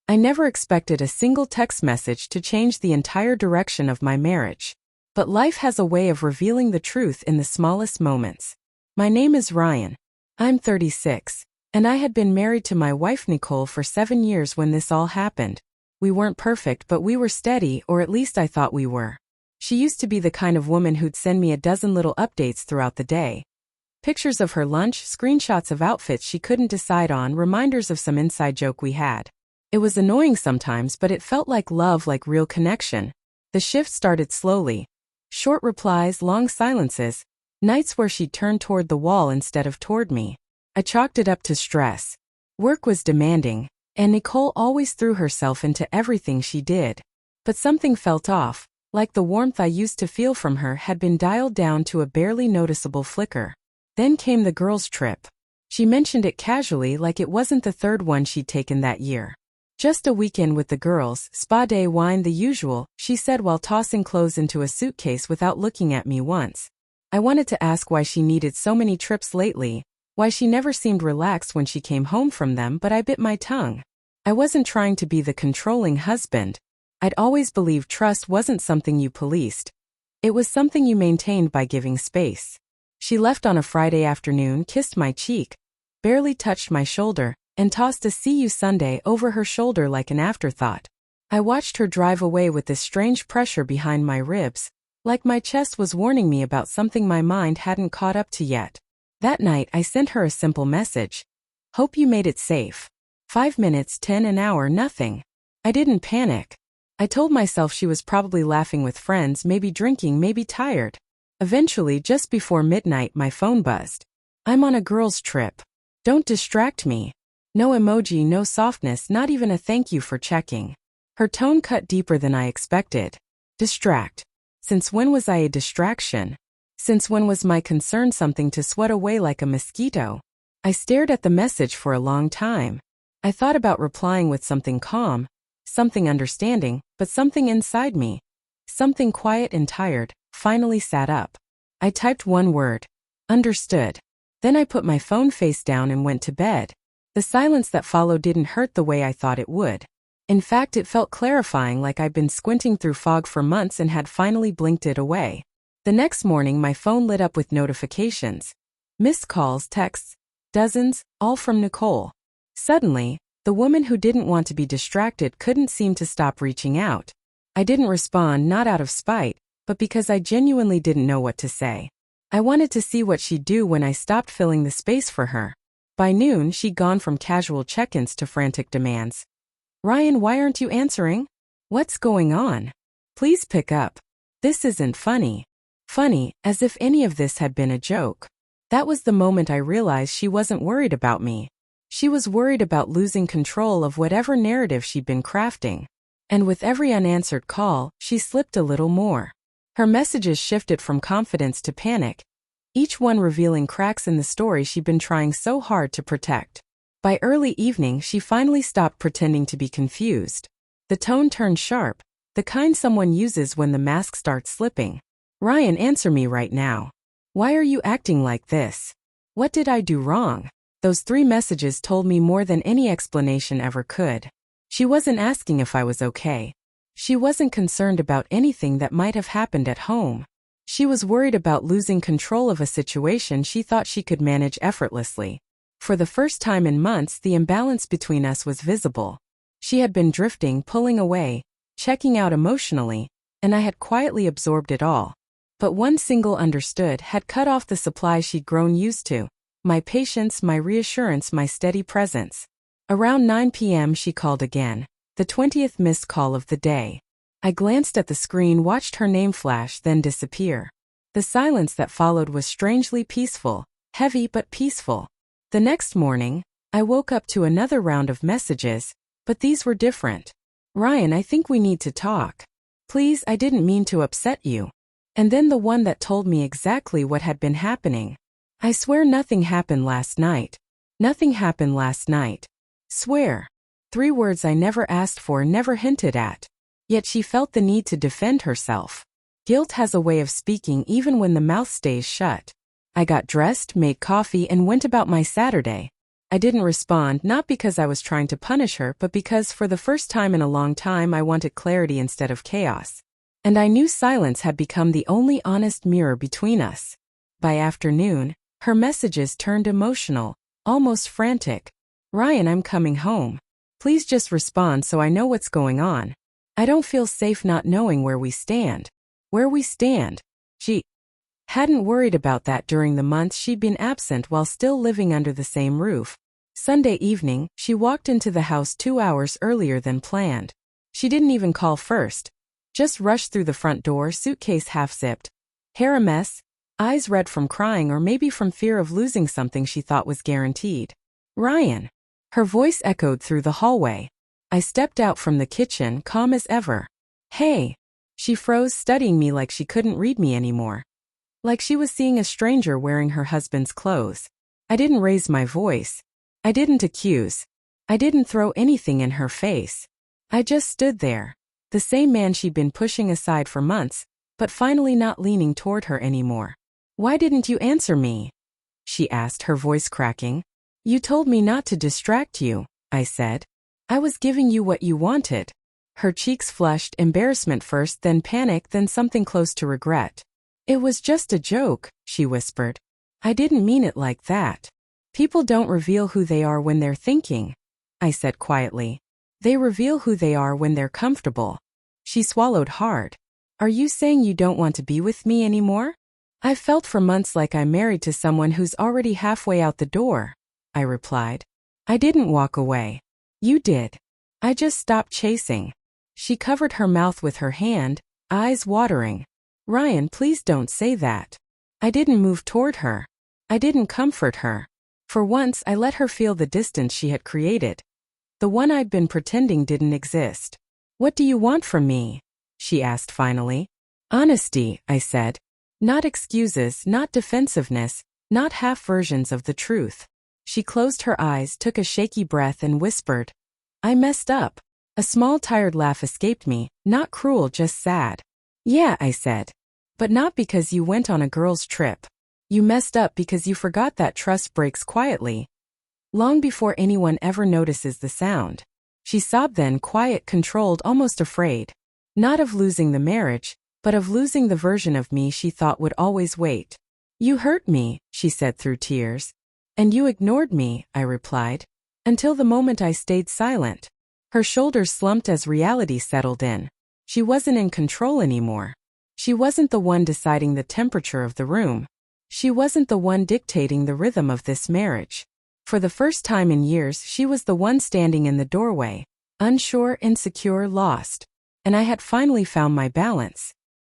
I never expected a single text message to change the entire direction of my marriage. But life has a way of revealing the truth in the smallest moments. My name is Ryan. I'm 36, and I had been married to my wife Nicole for 7 years when this all happened. We weren't perfect, but we were steady, or at least I thought we were. She used to be the kind of woman who'd send me a dozen little updates throughout the day. Pictures of her lunch, screenshots of outfits she couldn't decide on, reminders of some inside joke we had. It was annoying sometimes, but it felt like love, like real connection. The shift started slowly. Short replies, long silences, nights where she'd turn toward the wall instead of toward me. I chalked it up to stress. Work was demanding, and Nicole always threw herself into everything she did. But something felt off, like the warmth I used to feel from her had been dialed down to a barely noticeable flicker. Then came the girls' trip. She mentioned it casually, like it wasn't the third one she'd taken that year. Just a weekend with the girls, spa day, wine, the usual, she said while tossing clothes into a suitcase without looking at me once. I wanted to ask why she needed so many trips lately, why she never seemed relaxed when she came home from them, but I bit my tongue. I wasn't trying to be the controlling husband. I'd always believed trust wasn't something you policed. It was something you maintained by giving space. She left on a Friday afternoon, kissed my cheek, barely touched my shoulder, and tossed a "see you Sunday" over her shoulder like an afterthought. I watched her drive away with this strange pressure behind my ribs, like my chest was warning me about something my mind hadn't caught up to yet. That night I sent her a simple message. Hope you made it safe. 5 minutes, 10 an hour, nothing. I didn't panic. I told myself she was probably laughing with friends, maybe drinking, maybe tired. Eventually, just before midnight, my phone buzzed. I'm on a girls' trip. Don't distract me. No emoji, no softness, not even a thank you for checking. Her tone cut deeper than I expected. Distract. Since when was I a distraction? Since when was my concern something to sweat away like a mosquito? I stared at the message for a long time. I thought about replying with something calm, something understanding, but something inside me, something quiet and tired, finally sat up. I typed one word. Understood. Then I put my phone face down and went to bed. The silence that followed didn't hurt the way I thought it would. In fact, it felt clarifying, like I'd been squinting through fog for months and had finally blinked it away. The next morning my phone lit up with notifications. Missed calls, texts, dozens, all from Nicole. Suddenly, the woman who didn't want to be distracted couldn't seem to stop reaching out. I didn't respond, not out of spite, but because I genuinely didn't know what to say. I wanted to see what she'd do when I stopped filling the space for her. By noon, she'd gone from casual check-ins to frantic demands. Ryan, why aren't you answering? What's going on? Please pick up. This isn't funny. Funny, as if any of this had been a joke. That was the moment I realized she wasn't worried about me. She was worried about losing control of whatever narrative she'd been crafting. And with every unanswered call, she slipped a little more. Her messages shifted from confidence to panic, each one revealing cracks in the story she'd been trying so hard to protect. By early evening, she finally stopped pretending to be confused. The tone turned sharp, the kind someone uses when the mask starts slipping. Ryan, answer me right now. Why are you acting like this? What did I do wrong? Those 3 messages told me more than any explanation ever could. She wasn't asking if I was okay. She wasn't concerned about anything that might have happened at home. She was worried about losing control of a situation she thought she could manage effortlessly. For the first time in months, the imbalance between us was visible. She had been drifting, pulling away, checking out emotionally, and I had quietly absorbed it all. But one single understood had cut off the supply she'd grown used to. My patience, my reassurance, my steady presence. Around 9 p.m. she called again, the 20th missed call of the day. I glanced at the screen, watched her name flash, then disappear. The silence that followed was strangely peaceful, heavy but peaceful. The next morning, I woke up to another round of messages, but these were different. Ryan, I think we need to talk. Please, I didn't mean to upset you. And then the one that told me exactly what had been happening. I swear nothing happened last night. Nothing happened last night. Swear. 3 words I never asked for, never hinted at. Yet she felt the need to defend herself. Guilt has a way of speaking even when the mouth stays shut. I got dressed, made coffee, and went about my Saturday. I didn't respond, not because I was trying to punish her, but because for the first time in a long time I wanted clarity instead of chaos. And I knew silence had become the only honest mirror between us. By afternoon, her messages turned emotional, almost frantic. Ryan, I'm coming home. Please just respond so I know what's going on. I don't feel safe not knowing where we stand. Where we stand. She hadn't worried about that during the months she'd been absent while still living under the same roof. Sunday evening, she walked into the house 2 hours earlier than planned. She didn't even call first. Just rushed through the front door, suitcase half-zipped. Hair a mess, eyes red from crying or maybe from fear of losing something she thought was guaranteed. Ryan. Her voice echoed through the hallway. I stepped out from the kitchen, calm as ever. Hey. She froze, studying me like she couldn't read me anymore. Like she was seeing a stranger wearing her husband's clothes. I didn't raise my voice. I didn't accuse. I didn't throw anything in her face. I just stood there. The same man she'd been pushing aside for months, but finally not leaning toward her anymore. Why didn't you answer me? She asked, her voice cracking. You told me not to distract you, I said. I was giving you what you wanted. Her cheeks flushed, embarrassment first, then panic, then something close to regret. It was just a joke, she whispered. I didn't mean it like that. People don't reveal who they are when they're thinking, I said quietly. They reveal who they are when they're comfortable. She swallowed hard. Are you saying you don't want to be with me anymore? I've felt for months like I'm married to someone who's already halfway out the door, I replied. I didn't walk away. You did. I just stopped chasing. She covered her mouth with her hand, eyes watering. Ryan, please don't say that. I didn't move toward her. I didn't comfort her. For once, I let her feel the distance she had created. The one I'd been pretending didn't exist. What do you want from me? She asked finally. Honesty, I said. Not excuses, not defensiveness, not half versions of the truth. She closed her eyes, took a shaky breath and whispered. I messed up. A small tired laugh escaped me, not cruel, just sad. Yeah, I said. But not because you went on a girls' trip. You messed up because you forgot that trust breaks quietly, long before anyone ever notices the sound. She sobbed then, quiet, controlled, almost afraid. Not of losing the marriage, but of losing the version of me she thought would always wait. You hurt me, she said through tears. And you ignored me, I replied. Until the moment I stayed silent. Her shoulders slumped as reality settled in. She wasn't in control anymore. She wasn't the one deciding the temperature of the room. She wasn't the one dictating the rhythm of this marriage. For the first time in years, she was the one standing in the doorway, unsure, insecure, lost. And I had finally found my balance.